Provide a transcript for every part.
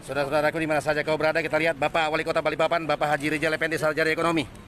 Saudara-saudaraku di mana saja kau berada, kita lihat Bapak Wali Kota Balikpapan, Bapak Haji Rijal Effendi, Sarjana Ekonomi.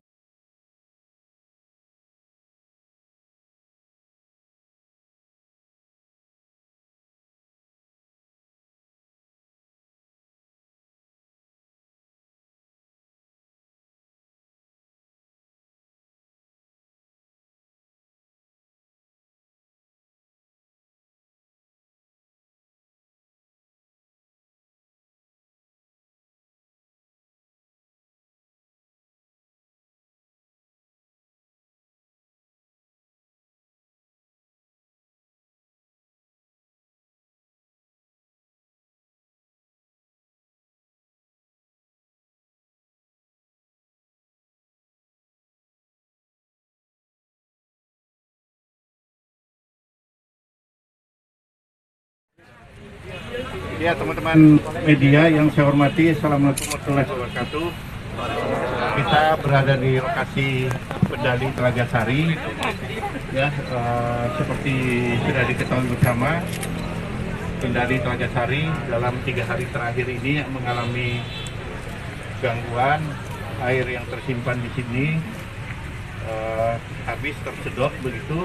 Ya, teman-teman media yang saya hormati, Assalamualaikum warahmatullahi wabarakatuh. Kita berada di lokasi Bendali Telaga Sari. Ya, seperti sudah diketahui bersama, Bendali Telaga Sari dalam 3 hari terakhir ini mengalami gangguan air yang tersimpan di sini habis tersedot begitu.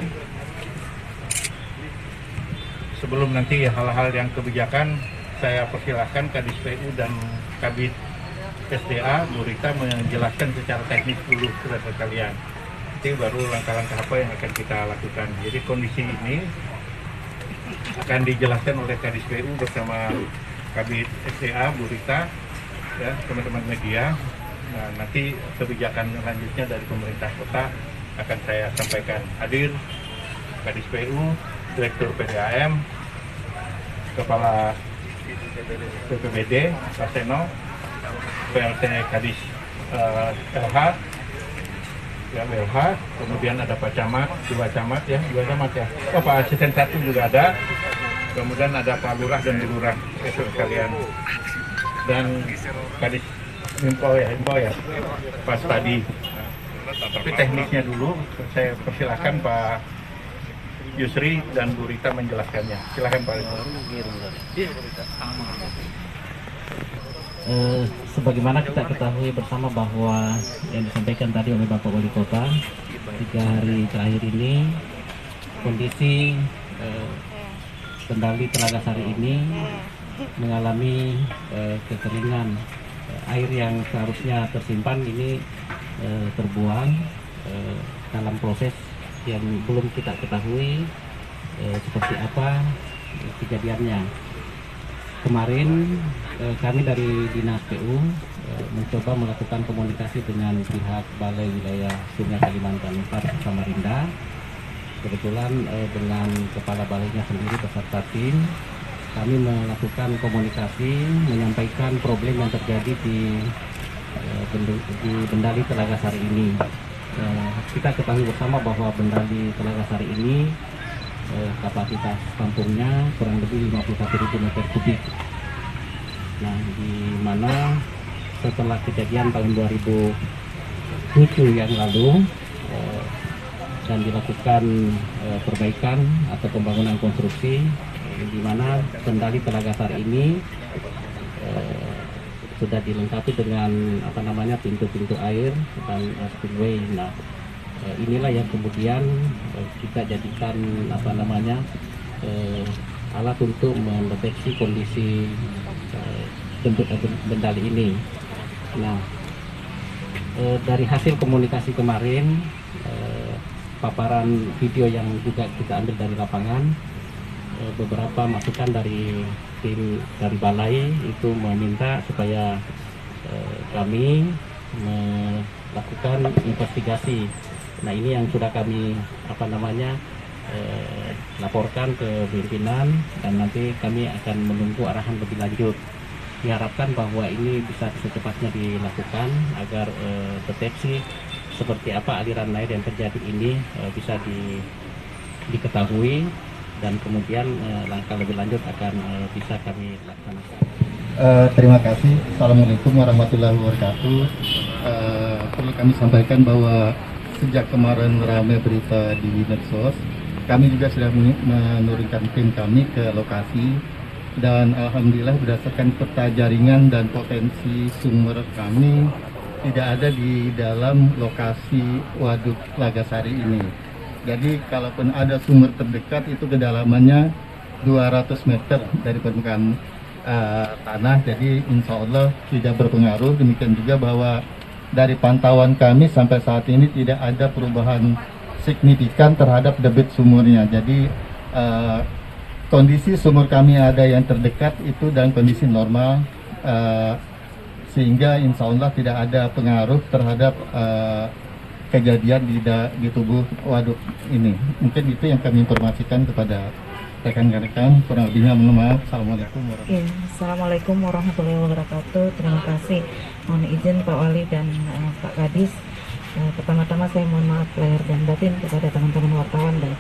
Sebelum nanti hal-hal yang kebijakan, saya persilahkan Kadis PU dan Kabid SDA Bu Rita menjelaskan secara teknis dulu kepada kalian. Nanti baru langkah-langkah apa yang akan kita lakukan. Jadi kondisi ini akan dijelaskan oleh Kadis PU bersama Kabid SDA Bu Rita, ya teman-teman media. Nah, nanti kebijakan selanjutnya dari pemerintah kota akan saya sampaikan. Hadir Kadis PU, Direktur PDAM, Kepala BPBD, Pak Seno, PLT Kadis LH, ya BLH, kemudian ada Pak Camat, dua camat ya, oh Pak Asisten 1 juga ada, kemudian ada Pak Lurah dan Bu Lurah, sekalian, dan Kadis Info ya, Pak Stadi. Tapi teknisnya dulu, saya persilahkan Pak Yusri dan Bu Rita menjelaskannya. Silakan Pak. Sebagaimana kita ketahui bersama bahwa yang disampaikan tadi oleh Bapak Wali Kota, 3 hari terakhir ini kondisi Bendali Telaga Sari ini mengalami kekeringan. Air yang seharusnya tersimpan ini terbuang dalam proses yang belum kita ketahui seperti apa kejadiannya. Kemarin kami dari Dinas PU mencoba melakukan komunikasi dengan pihak Balai Wilayah Sungai Kalimantan Barat Samarinda. Kebetulan dengan Kepala Balainya sendiri beserta tim, kami melakukan komunikasi, menyampaikan problem yang terjadi di Bendali Telaga Sari ini. Kita ketahui bersama bahwa Bendali Telaga Sari ini kapasitas tampungnya kurang lebih 51.000 meter kubik. Nah, di mana setelah kejadian tahun 2007 yang lalu dan dilakukan perbaikan atau pembangunan konstruksi, di mana Bendali Telaga Sari ini sudah dilengkapi dengan pintu-pintu air dan spillway. Nah, inilah yang kemudian kita jadikan alat untuk mendeteksi kondisi bentuk Bendali ini. Nah, dari hasil komunikasi kemarin, paparan video yang juga kita ambil dari lapangan, beberapa masukan dari tim dari balai itu meminta supaya kami melakukan investigasi. Nah, ini yang sudah kami laporkan ke pimpinan, dan nanti kami akan menunggu arahan lebih lanjut. Diharapkan bahwa ini bisa secepatnya dilakukan agar deteksi seperti apa aliran air yang terjadi ini bisa diketahui, dan kemudian langkah lebih lanjut akan bisa kami laksanakan. Terima kasih. Assalamualaikum warahmatullahi wabarakatuh. Perlu kami sampaikan bahwa sejak kemarin ramai berita di medsos, kami juga sudah menurunkan tim kami ke lokasi dan alhamdulillah berdasarkan peta jaringan dan potensi sumur kami tidak ada di dalam lokasi Waduk Lagasari ini. Jadi kalaupun ada sumur terdekat itu kedalamannya 200 meter dari permukaan tanah, jadi insya Allah tidak berpengaruh. Demikian juga bahwa dari pantauan kami sampai saat ini tidak ada perubahan signifikan terhadap debit sumurnya. Jadi kondisi sumur kami ada yang terdekat itu dalam kondisi normal, sehingga insya Allah tidak ada pengaruh terhadap kejadian di tubuh waduk ini. Mungkin itu yang kami informasikan kepada rekan-rekan. Kurang lebihnya mohon maaf. Assalamualaikum warahmatullahi wabarakatuh. Ya, Assalamualaikum warahmatullahi wabarakatuh. Terima kasih. Mohon izin Pak Wali dan Pak Kadis. Pertama-tama saya mohon maaf lahir dan batin kepada teman-teman wartawan dan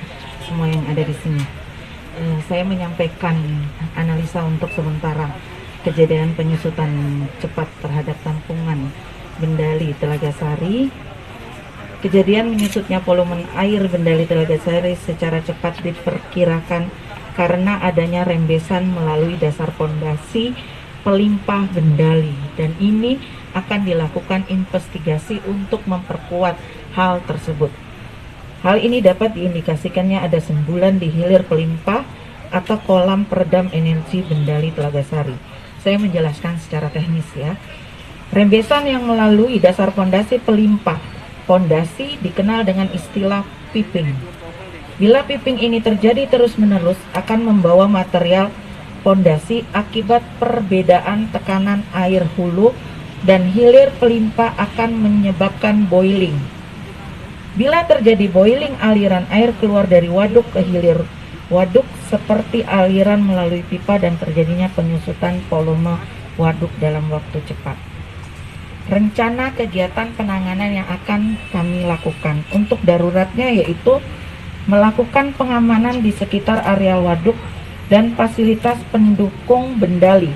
semua yang ada di sini. Saya menyampaikan analisa untuk sementara kejadian penyusutan cepat terhadap tampungan Bendali Telaga Sari. Kejadian menyusutnya volume air Bendali Telaga Sari secara cepat diperkirakan karena adanya rembesan melalui dasar pondasi pelimpah Bendali, dan ini akan dilakukan investigasi untuk memperkuat hal tersebut. Hal ini dapat diindikasikannya ada sembulan di hilir pelimpah atau kolam peredam energi Bendali Telaga Sari. Saya menjelaskan secara teknis ya. Rembesan yang melalui dasar pondasi pelimpah pondasi dikenal dengan istilah piping. Bila piping ini terjadi terus-menerus akan membawa material pondasi akibat perbedaan tekanan air hulu dan hilir pelimpah akan menyebabkan boiling. Bila terjadi boiling, aliran air keluar dari waduk ke hilir waduk seperti aliran melalui pipa dan terjadinya penyusutan volume waduk dalam waktu cepat. Rencana kegiatan penanganan yang akan kami lakukan untuk daruratnya yaitu melakukan pengamanan di sekitar area waduk dan fasilitas pendukung Bendali,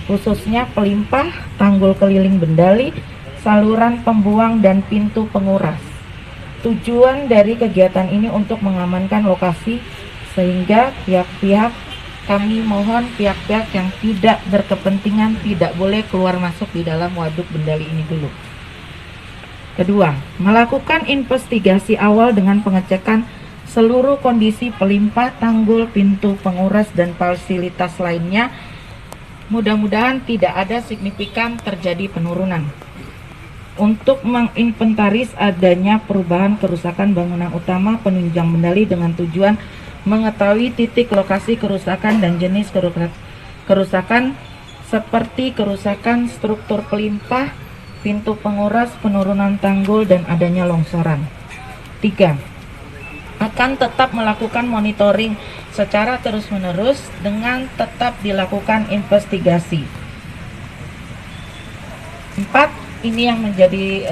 khususnya pelimpah, tanggul keliling Bendali, saluran pembuang dan pintu penguras. Tujuan dari kegiatan ini untuk mengamankan lokasi sehingga pihak-pihak, kami mohon pihak-pihak yang tidak berkepentingan tidak boleh keluar masuk di dalam waduk Bendali ini dulu. Kedua, melakukan investigasi awal dengan pengecekan seluruh kondisi pelimpah, tanggul, pintu penguras dan fasilitas lainnya. Mudah-mudahan tidak ada signifikan terjadi penurunan. Untuk menginventaris adanya perubahan kerusakan bangunan utama penunjang Bendali dengan tujuan mengetahui titik lokasi kerusakan dan jenis kerusakan seperti kerusakan struktur pelimpah, pintu penguras, penurunan tanggul dan adanya longsoran. 3. Akan tetap melakukan monitoring secara terus-menerus dengan tetap dilakukan investigasi. 4. Ini yang menjadi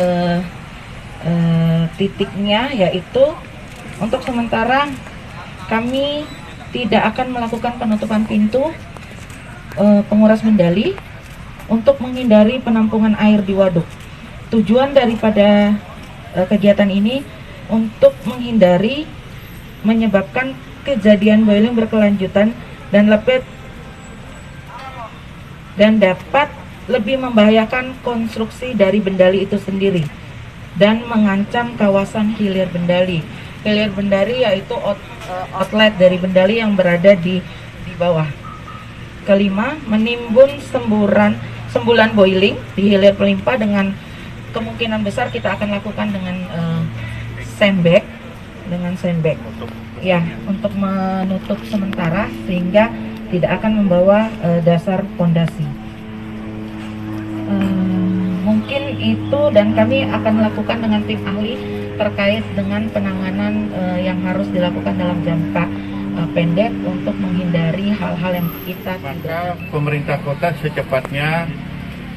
titiknya, yaitu untuk sementara kami tidak akan melakukan penutupan pintu penguras Bendali untuk menghindari penampungan air di waduk. Tujuan daripada kegiatan ini untuk menghindari menyebabkan kejadian boiling berkelanjutan dan lepet dan dapat lebih membahayakan konstruksi dari Bendali itu sendiri dan mengancam kawasan hilir Bendali. Hilir Bendali yaitu outlet dari Bendali yang berada di bawah. Kelima, menimbun sembulan boiling di hilir pelimpah dengan kemungkinan besar kita akan lakukan dengan sandbag, ya, untuk menutup sementara sehingga tidak akan membawa dasar pondasi. Mungkin itu, dan kami akan melakukan dengan tim ahli terkait dengan penanganan yang harus dilakukan dalam jangka pendek untuk menghindari hal-hal yang kita maka pemerintah kota secepatnya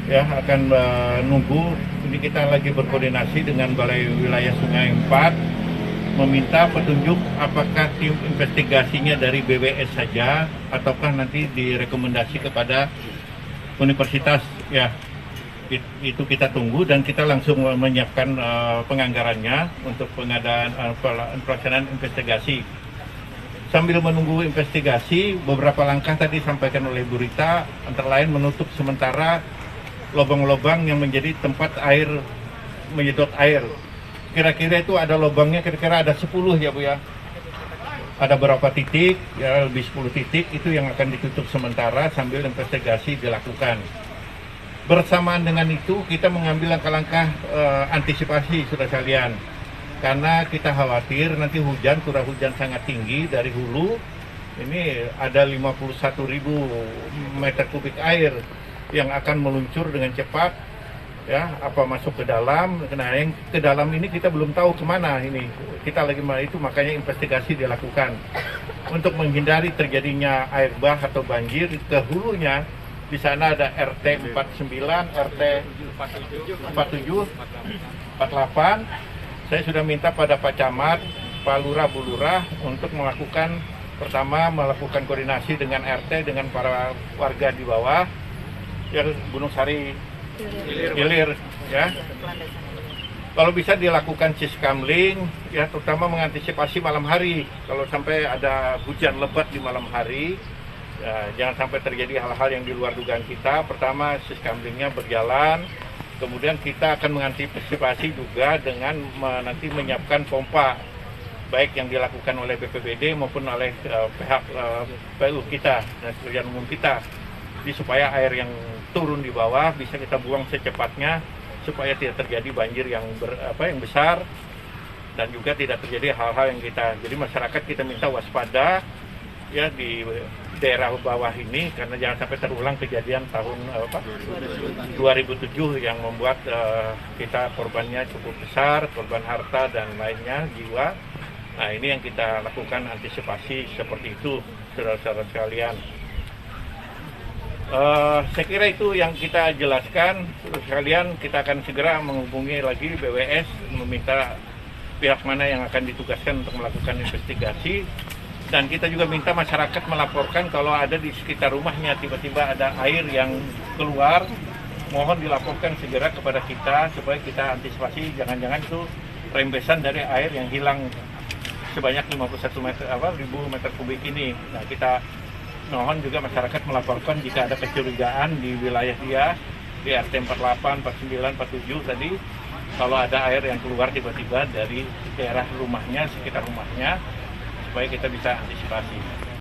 ya akan menunggu. Ini kita lagi berkoordinasi dengan Balai Wilayah Sungai 4 meminta petunjuk apakah tim investigasinya dari BWS saja ataukah nanti direkomendasi kepada universitas ya. Itu kita tunggu dan kita langsung menyiapkan penganggarannya untuk pengadaan pelaksanaan investigasi. Sambil menunggu investigasi, beberapa langkah tadi disampaikan oleh Bu Rita, antara lain menutup sementara lubang-lubang yang menjadi tempat air menyedot air. Kira-kira itu ada lubangnya, kira-kira ada 10 ya Bu ya. Ada berapa titik, ya lebih 10 titik, itu yang akan ditutup sementara sambil investigasi dilakukan. Bersamaan dengan itu, kita mengambil langkah-langkah antisipasi, saudara sekalian. Karena kita khawatir nanti hujan, curah hujan sangat tinggi dari hulu, ini ada 51.000 meter kubik air yang akan meluncur dengan cepat, ya, apa masuk ke dalam. Nah, yang ke dalam ini kita belum tahu kemana ini. Kita lagi itu makanya investigasi dilakukan untuk menghindari terjadinya air bah atau banjir ke hulunya. Di sana ada RT 49, RT 47, 48. Saya sudah minta pada Pak Camat, Pak Lurah, Bu Lurah untuk melakukan koordinasi dengan RT, dengan para warga di bawah, ya Gunung Sari Hilir, ya. Kalau bisa dilakukan siskamling, ya terutama mengantisipasi malam hari. Kalau sampai ada hujan lebat di malam hari, ya, jangan sampai terjadi hal-hal yang di luar dugaan kita. Pertama, siskamlingnya berjalan. Kemudian kita akan mengantisipasi juga dengan nanti menyiapkan pompa, baik yang dilakukan oleh BPBD maupun oleh pihak PU kita dan pekerjaan umum kita, jadi supaya air yang turun di bawah bisa kita buang secepatnya supaya tidak terjadi banjir yang besar dan juga tidak terjadi hal-hal yang jadi masyarakat kita minta waspada ya di daerah bawah ini, karena jangan sampai terulang kejadian tahun 2007 yang membuat kita korbannya cukup besar, korban harta dan lainnya, jiwa. Nah, ini yang kita lakukan antisipasi seperti itu, saudara-saudara sekalian. Saya kira itu yang kita jelaskan, saudara sekalian. Kita akan segera menghubungi lagi BWS, meminta pihak mana yang akan ditugaskan untuk melakukan investigasi. Dan kita juga minta masyarakat melaporkan kalau ada di sekitar rumahnya tiba-tiba ada air yang keluar, mohon dilaporkan segera kepada kita supaya kita antisipasi jangan-jangan itu rembesan dari air yang hilang sebanyak 51.000 meter kubik ini. Nah, kita mohon juga masyarakat melaporkan jika ada kecurigaan di wilayah dia, di RT 48, 49, 47 tadi, kalau ada air yang keluar tiba-tiba dari daerah rumahnya, sekitar rumahnya, supaya kita bisa antisipasi.